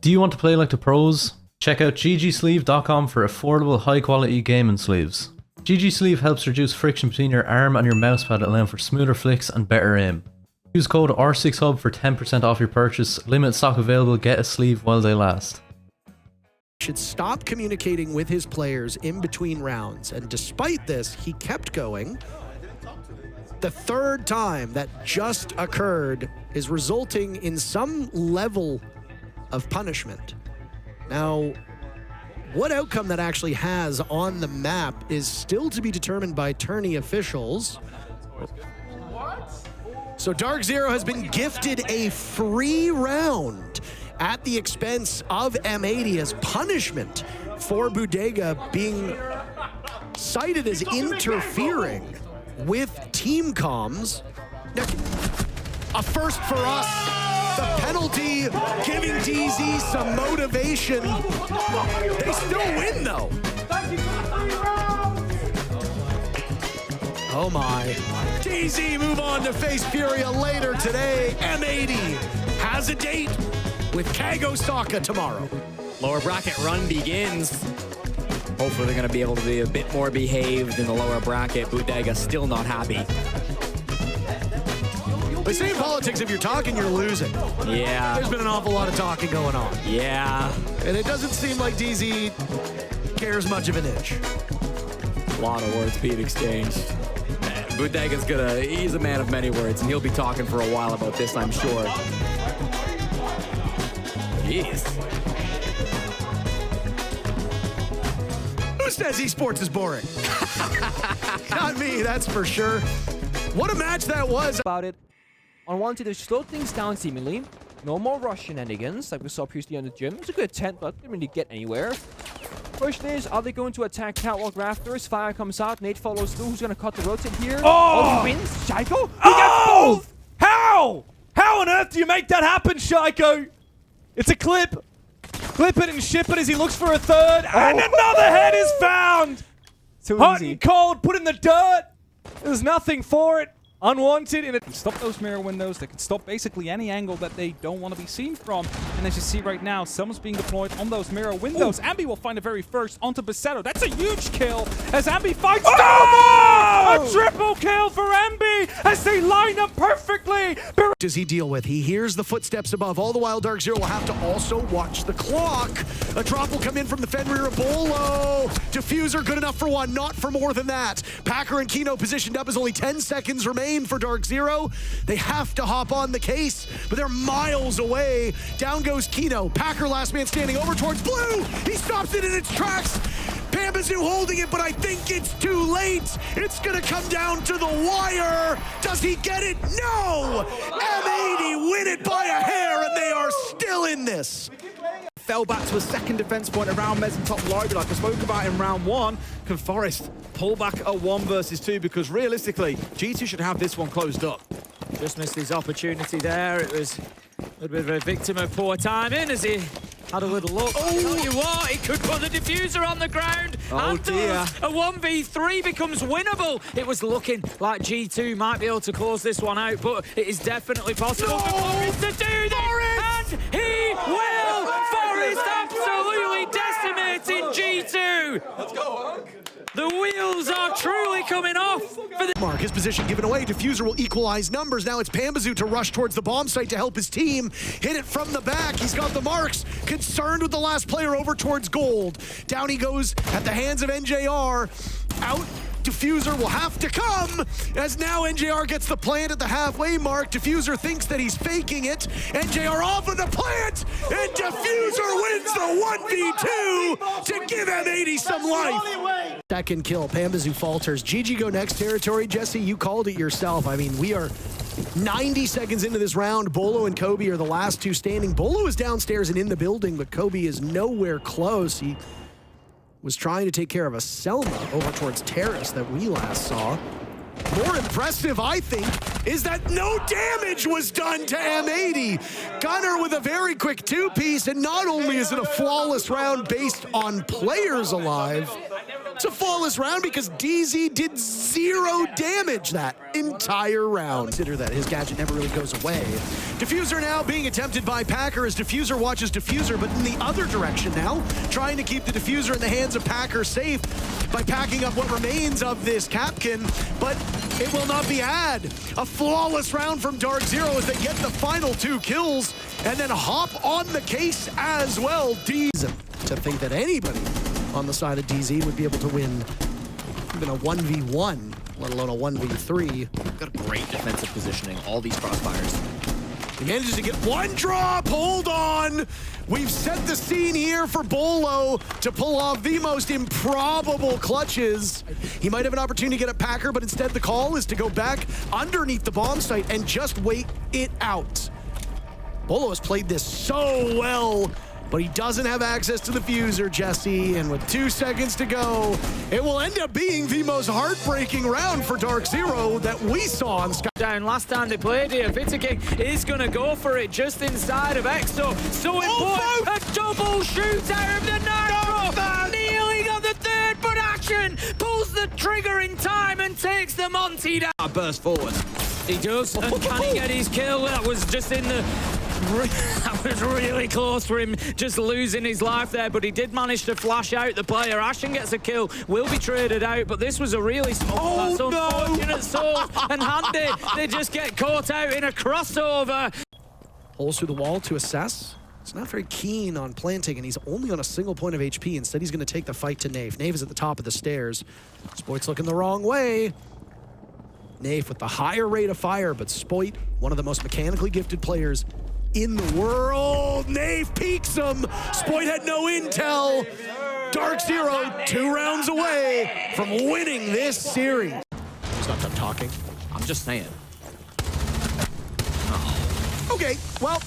Do you want to play like the pros? Check out ggsleeve.com for affordable, high-quality gaming sleeves. GG Sleeve helps reduce friction between your arm and your mousepad, allowing for smoother flicks and better aim. Use code R6Hub for 10% off your purchase. Limited stock available. Get a sleeve while they last. Should stop communicating with his players in between rounds, and despite this, he kept going. The third time that just occurred is resulting in some level of punishment. Now, what outcome that actually has on the map is still to be determined by tourney officials. So Dark Zero has been gifted a free round at the expense of M80 as punishment for Bodega being cited as interfering with team comms. Now, a first for us. The penalty giving DZ some motivation. They still win though. Oh my. DZ move on to face Furia later today. M80 has a date with Kago Saka tomorrow. Lower bracket run begins. Hopefully they're going to be able to be a bit more behaved in the lower bracket. Bodega still not happy. They say in politics, if you're talking, you're losing. Yeah. There's been an awful lot of talking going on. Yeah. And it doesn't seem like DZ cares much of an inch. A lot of words being exchanged. Man, Bodega's he's a man of many words, and he'll be talking for a while about this, I'm sure. Jeez. Who says esports is boring? Not me, that's for sure. What a match that was. About it. On wanted to slow things down seemingly. No more rush shenanigans like we saw previously on the gym. It was a good attempt, but didn't really get anywhere. Question is, are they going to attack Catwalk Rafters? Fire comes out, Nate follows through. Who's going to cut the rotate here? Oh! He wins. Shaiko? He Oh! gets both! How? How on earth do you make that happen, Shaiko? It's a clip. Clip it and ship it as he looks for a third. And another head is found. Too Hot easy. and cold, put in the dirt. There's nothing for it. Unwanted in it. Can stop those mirror windows. They can stop basically any angle that they don't want to be seen from. And as you see right now, someone's being deployed on those mirror windows. Ambi will find the very first onto Besetto. That's a huge kill as Ambi fights down. A triple kill for Ambi as they line up perfectly. Does he deal with? He hears the footsteps above. All the while, Dark Zero will have to also watch the clock. A drop will come in from the Fenrir Bolo. Diffuser good enough for one, not for more than that. Packer and Kino positioned up as only 10 seconds remain for Dark Zero. They have to hop on the case, but they're miles away. Down goes Kino. Packer last man standing over towards Blue. He stops it in its tracks. Pambazoo holding it, but I think it's too late. It's gonna come down to the wire. Does he get it? No! M80 win it by a hair, and they are still in this. Fell back to a second defense point around Mez and top lobby like I spoke about in round one. Can Forest pull back a 1 versus 2? Because realistically, G2 should have this one closed up. Just missed his opportunity there. It was a little bit of a victim of poor timing as he had a little look. Oh, tell you what, he could put the diffuser on the ground. Oh, and dear. A 1v3 becomes winnable. It was looking like G2 might be able to close this one out, but it is definitely possible for Forest to do this. And he will. Forest absolutely decimating G2. Let's go, Hank. The wheels are truly coming off for the Mark, his position given away. Diffuser will equalize numbers. Now it's Pambazoo to rush towards the bomb site to help his team. Hit it from the back. He's got the marks. Concerned with the last player over towards gold. Down he goes at the hands of NJR. Out. Diffuser will have to come, as now NJR gets the plant at the halfway mark. Diffuser thinks that he's faking it. NJR off of the plant, and Diffuser wins the 1v2 to give M80 some life. Second kill, Pambazoo falters. GG go next territory. Jesse, you called it yourself. I mean, we are 90 seconds into this round. Bolo and Kobe are the last two standing. Bolo is downstairs and in the building, but Kobe is nowhere close. He was trying to take care of a Selma over towards Terrace that we last saw. More impressive, I think, is that no damage was done to M80. Gunner with a very quick two-piece, and not only is it a flawless round based on players alive, it's a flawless round because DZ did 0 damage that entire round. Consider that his gadget never really goes away. Diffuser now being attempted by Packer as Diffuser watches Diffuser, but in the other direction now, trying to keep the Diffuser in the hands of Packer safe by packing up what remains of this Capkin, but it will not be had. A flawless round from Dark Zero as they get the final 2 kills and then hop on the case as well. To think that anybody on the side of DZ would be able to win even a 1v1, let alone a 1v3. Got a great defensive positioning, all these crossfires. He manages to get one drop, hold on! We've set the scene here for Bolo to pull off the most improbable clutches. He might have an opportunity to get a Packer, but instead the call is to go back underneath the bomb site and just wait it out. Bolo has played this so well, but he doesn't have access to the fuser, Jesse, and with 2 seconds to go, it will end up being the most heartbreaking round for Dark Zero that we saw on Sky. Down last time they played here, Vitaking is going to go for it just inside of Exo. So important, a double shootout of the Nitro, kneeling on the third, but Ashen pulls the trigger in time and takes the Monty down. Burst forward. He does, and can he get his kill? That was just in the... That was really close for him, just losing his life there, but he did manage to flash out the player. Ashen gets a kill, will be traded out, but this was a really unfortunate soul, and Handy, they just get caught out in a crossover. Holes through the wall to assess. He's not very keen on planting, and he's only on a single point of HP. Instead, he's going to take the fight to Nave. Nave is at the top of the stairs. Spoit's looking the wrong way. Nave with the higher rate of fire, but Spoit, one of the most mechanically gifted players in the world. Nave peeks him. Spoit had no intel. Dark Zero 2 rounds away from winning this series. He's not done talking. I'm just saying. Okay, well,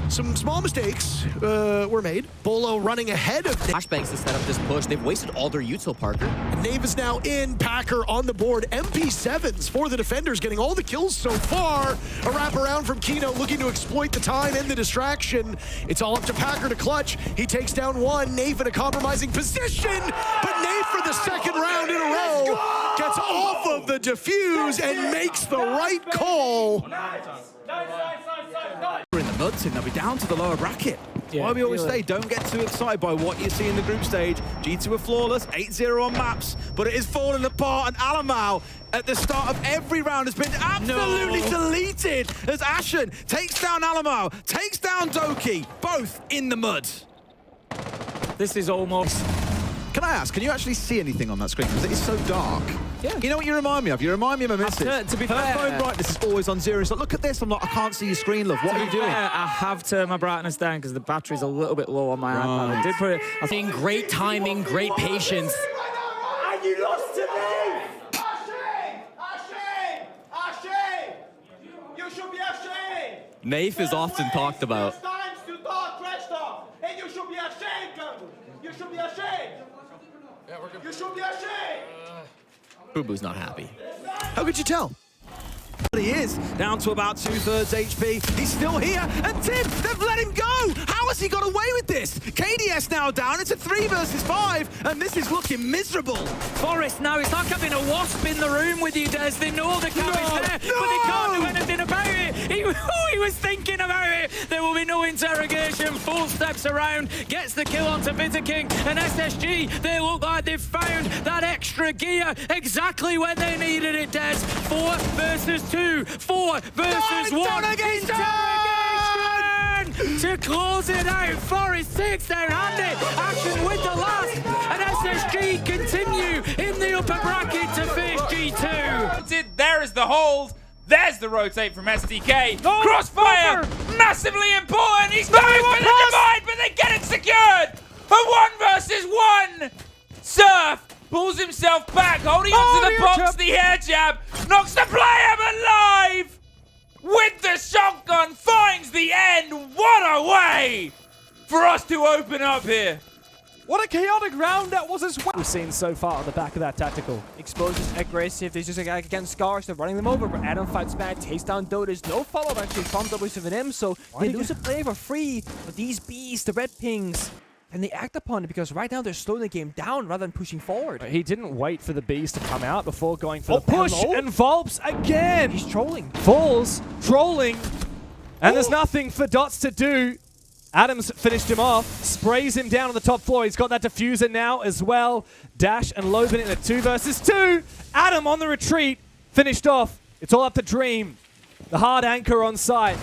some small mistakes were made. Bolo running ahead of Nave. Flashbangs to set up this push. They've wasted all their util, Parker. Nave is now in. Packer on the board. MP7s for the defenders, getting all the kills so far. A wraparound from Kino looking to exploit the time and the distraction. It's all up to Packer to clutch. He takes down one. Nave in a compromising position, but Nave for the second round in a row gets off of the defuse and makes the right call. In the mud team, they'll be down to the lower bracket. Yeah, Why we always really. say, don't get too excited by what you see in the group stage. G2 are flawless, 8-0 on maps, but it is falling apart, and Alamau at the start of every round has been absolutely deleted as Ashen takes down Alamau, takes down Doki, both in the mud. This is almost... Can I ask, can you actually see anything on that screen? Because it is so dark. Yeah. You know what you remind me of? You remind me of a missus. To be Her fair- phone brightness is always on 0. It's like, look at this. I'm like, I can't see your screen, love. What are you doing? I have turned my brightness down because the battery's a little bit low on my iPad. I did put it... I think Great timing, great patience. And you lost to me! Ashamed! Ashamed! You should be ashamed! Naif is often talked about. It's times to talk trash talk, and you should be ashamed, Campbell. You should be ashamed. You should be ashamed. Boo-Boo's not happy. How could you tell? He is down to about 2/3 HP. He's still here, and Tim, they've let him go. How has he got away with this? KDS now down. It's a 3 versus 5, and this is looking miserable. Forest now, it's like having a wasp in the room with you, Des. They know the camera's there, but they can't do anything about it. He was thinking about it. There will be no interrogation. Full steps around, gets the kill onto Vitaking, and SSG, they look like they've found that extra gear exactly when they needed it, Des. 4 versus 2, 4 versus 1. Interrogation! To close it out, Forest takes down Handy. Ashen with the last, and SSG continue in the upper bracket to face G2. There is the hold. There's the rotate from SDK. Crossfire, massively important. He's going for the divide, but they get it secured. A 1 versus 1. Surf pulls himself back, holding onto the box. The air jab knocks the player alive. With the shotgun, finds the end. What a way for us to open up here. What a chaotic round that was as well. We've seen so far on the back of that tactical. Exposed is aggressive. There's just a guy against Scars. They're running them over. But Adam fights back, takes down Doe. There's no follow-up actually from W7M, so they lose a player for free. But these bees, the red pings, and they act upon it because right now they're slowing the game down rather than pushing forward. He didn't wait for the bees to come out before going for the push, and Volps again. He's trolling. Falls, trolling, and there's nothing for Dots to do. Adams finished him off, sprays him down on the top floor. He's got that diffuser now as well. Dash and Loban in a 2 versus 2. Adam on the retreat, finished off. It's all up to Dream. The hard anchor on site.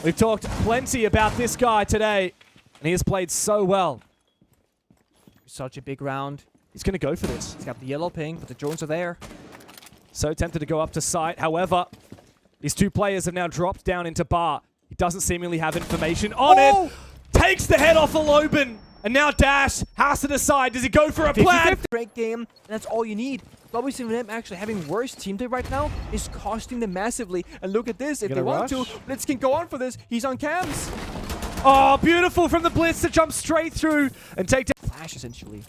We've talked plenty about this guy today, and he has played so well. Such a big round. He's going to go for this. He's got the yellow ping, but the drones are there. So tempted to go up to site. However, these two players have now dropped down into bar. He doesn't seemingly have information on it. Takes the head off of Loban. And now Dash has to decide. Does he go for a plan? Great game, and that's all you need. W7M actually having worse team day right now is costing them massively. And look at this. If they want to, Blitz can go on for this. He's on cams. Oh, beautiful from the Blitz to jump straight through and take down. Flash, essentially.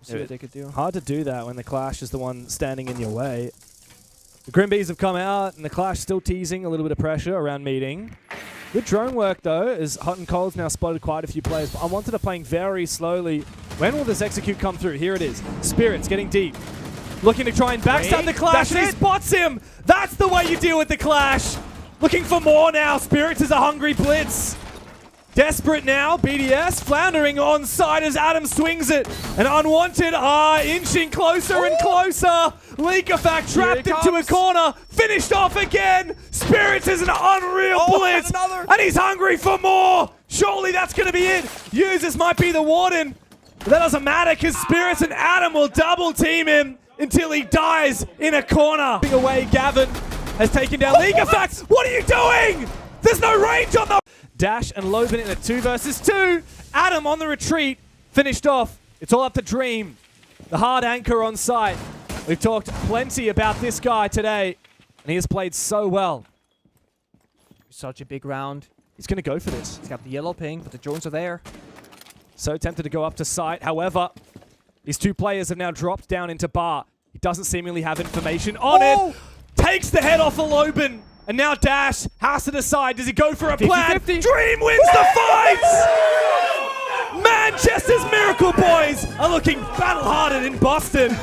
See what they could do. Hard to do that when the Clash is the one standing in your way. The Grim Bees have come out, and the Clash still teasing a little bit of pressure around meeting. Good drone work, though, as Hot and Cold's now spotted quite a few players. But Unwanted are playing very slowly. When will this execute come through? Here it is. Spirits getting deep. Looking to try and backstab the Clash, and he spots him! That's the way you deal with the Clash! Looking for more now. Spirits is a hungry Blitz. Desperate now. BDS floundering on side as Adam swings it. And Unwanted are inching closer and closer. Leakafact trapped into a corner. Finished off again. Spirits is an unreal Blitz. And he's hungry for more. Surely that's going to be it. Users might be the Warden. But that doesn't matter because Spirits and Adam will double team him until he dies in a corner. Away, Gavin has taken down Leakafact. What are you doing? There's no range on the... Dash and Loban in a 2 versus 2. Adam on the retreat, finished off. It's all up to Dream. The hard anchor on site. We've talked plenty about this guy today, and he has played so well. Such a big round. He's going to go for this. He's got the yellow ping, but the drones are there. So tempted to go up to site. However, these two players have now dropped down into bar. He doesn't seemingly have information on it. Takes the head off of Loban. And now Dash has to decide, does he go for a plan? 50-50. Dream wins the fight! Manchester's Miracle Boys are looking battle-hardened in Boston.